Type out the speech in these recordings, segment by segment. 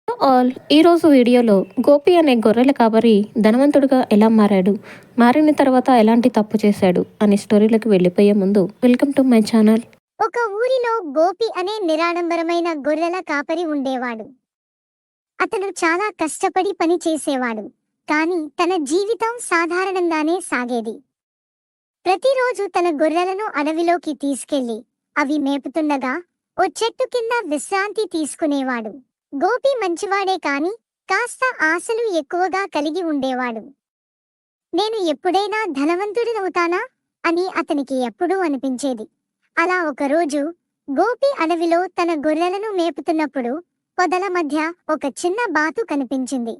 All ఈరోజు వీడియోలో గోపి అనే గొర్రెల కాపరి ధనవంతుడిగా ఎలా మారాడు, మారిన తర్వాత ఎలాంటి తప్పు చేశాడు అనే స్టోరీలకు వెళ్ళిపోయే ముందు వెల్కమ్ టు మై ఛానల్. ఒక ఊరిలో గోపి అనే నిరాడంబరమైన గొర్రెల కాపరి ఉండేవాడు. అతను చాలా కష్టపడి పని చేసేవాడు, కానీ తన జీవితం సాధారణంగానే సాగేది. ప్రతిరోజు తన గొర్రెలను అడవిలోకి తీసుకెళ్లి అవి మేపుతుండగా ఓ చెట్టు కింద విశ్రాంతి తీసుకునేవాడు. గోపి మంచివాడే కాని కాస్త ఆశలు ఎక్కువగా కలిగి ఉండేవాడు. నేను ఎప్పుడైనా ధనవంతుడినవుతానా అని అతనికి ఎప్పుడూ అనిపించేది. అలా ఒకరోజు గోపి అడవిలో తన గొర్రెలను మేపుతున్నప్పుడు పొదల మధ్య ఒక చిన్న బాతు కనిపించింది.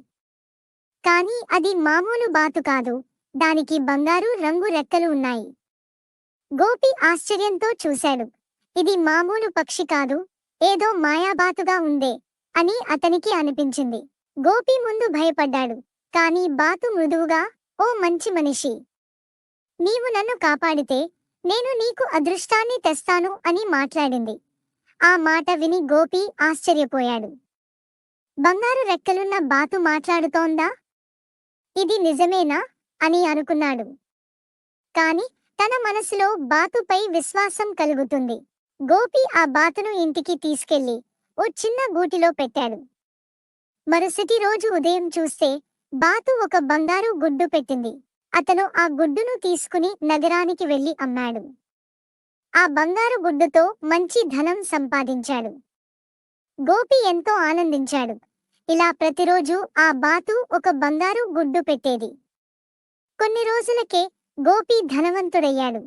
కానీ అది మామూలు బాతు కాదు, దానికి బంగారు రంగు రెక్కలు ఉన్నాయి. గోపి ఆశ్చర్యంతో చూశాడు. ఇది మామూలు పక్షి కాదు, ఏదో మాయాబాతుగా ఉందే అని అతనికి అనిపించింది. గోపి ముందు భయపడ్డాడు, కానీ బాతు మృదువుగా, ఓ మంచి మనిషి, నీవు నన్ను కాపాడితే నేను నీకు అదృష్టాన్ని తెస్తాను అని మాట్లాడింది. ఆ మాట విని గోపి ఆశ్చర్యపోయాడు. బంగారు రెక్కలున్న బాతు మాట్లాడుతోందా? ఇది నిజమేనా అని అనుకున్నాడు. కాని తన మనసులో బాతుపై విశ్వాసం కలుగుతుంది. గోపి ఆ బాతును ఇంటికి తీసుకెళ్లి ఓ చిన్న గూటిలో పెట్టాడు. మరుసటి రోజు ఉదయం చూస్తే బాతు ఒక బంగారు గుడ్డు పెట్టింది. అతను ఆ గుడ్డును తీసుకుని నగరానికి వెళ్లి అమ్మాడు. ఆ బంగారు గుడ్డుతో మంచి ధనం సంపాదించాడు. గోపి ఎంతో ఆనందించాడు. ఇలా ప్రతిరోజు ఆ బాతు ఒక బంగారు గుడ్డు పెట్టేది. కొన్ని రోజులకే గోపి ధనవంతుడయ్యాడు.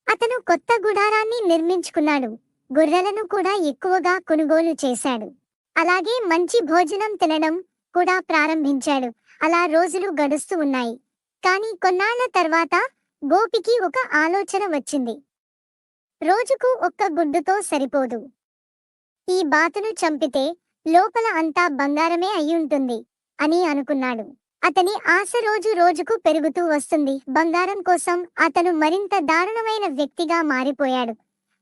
అతను కొత్త గుడారాన్ని నిర్మించుకున్నాడు. గొర్రెలను కూడా ఎక్కువగా కొనుగోలు చేశాడు. అలాగే మంచి భోజనం తినడం కూడా ప్రారంభించాడు. అలా రోజులు గడుస్తూ ఉన్నాయి. కానీ కొన్నాళ్ల తర్వాత గోపికి ఒక ఆలోచన వచ్చింది. రోజుకు ఒక్క గుడ్డుతో సరిపోదు. ఈ బాతును చంపితే లోపల అంతా బంగారమే అయ్యుంటుంది అని అనుకున్నాడు. అతని ఆశ రోజు రోజుకు పెరుగుతూ వస్తుంది. బంగారం కోసం అతను మరింత దారుణమైన వ్యక్తిగా మారిపోయాడు.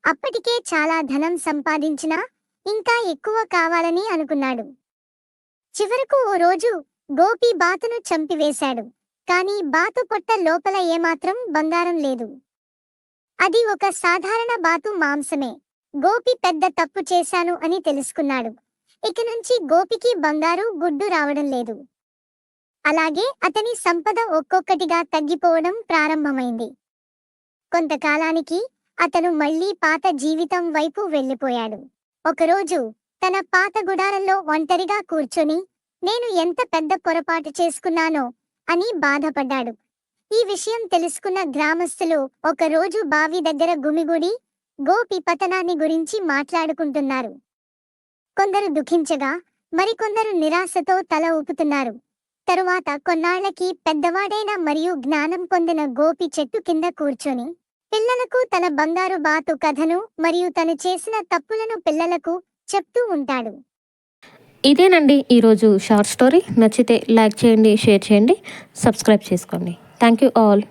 అప్పటికే చాలా ధనం సంపాదించినా ఇంకా ఎక్కువ కావాలని అనుకున్నాడు. చివరకు ఓ రోజు గోపి బాతును చంపివేశాడు. కానీ బాతు పొట్ట లోపల ఏమాత్రం బంగారం లేదు. అది ఒక సాధారణ బాతు మాంసమే. గోపి పెద్ద తప్పు చేశాను అని తెలుసుకున్నాడు. ఇక నుంచి గోపికి బంగారు గుడ్డు రావడం లేదు. అలాగే అతని సంపద ఒక్కొక్కటిగా తగ్గిపోవడం ప్రారంభమైంది. కొంతకాలానికి అతను మళ్లీ పాత జీవితం వైపు వెళ్లిపోయాడు. ఒకరోజు తన పాత గుడారంలో ఒంటరిగా కూర్చొని నేను ఎంత పెద్ద పొరపాటు చేసుకున్నానో అని బాధపడ్డాడు. ఈ విషయం తెలుసుకున్న గ్రామస్తులు ఒకరోజు బావి దగ్గర గుమిగూడి గోపి పతనాన్ని గురించి మాట్లాడుకుంటున్నారు. కొందరు దుఃఖించగా మరికొందరు నిరాశతో తల ఊపుతున్నారు. తరువాత కొన్నాళ్లకి పెద్దవాడైన మరియు జ్ఞానం పొందిన గోపి చెట్టు కింద కూర్చొని పిల్లలకు తన బంగారు బాతు కథను మరియు తను చేసిన తప్పులను పిల్లలకు చెప్తూ ఉంటాడు. ఇదేనండి ఈరోజు షార్ట్ స్టోరీ. నచ్చితే లైక్ చేయండి, షేర్ చేయండి, సబ్స్క్రైబ్ చేసుకోండి. Thank you all.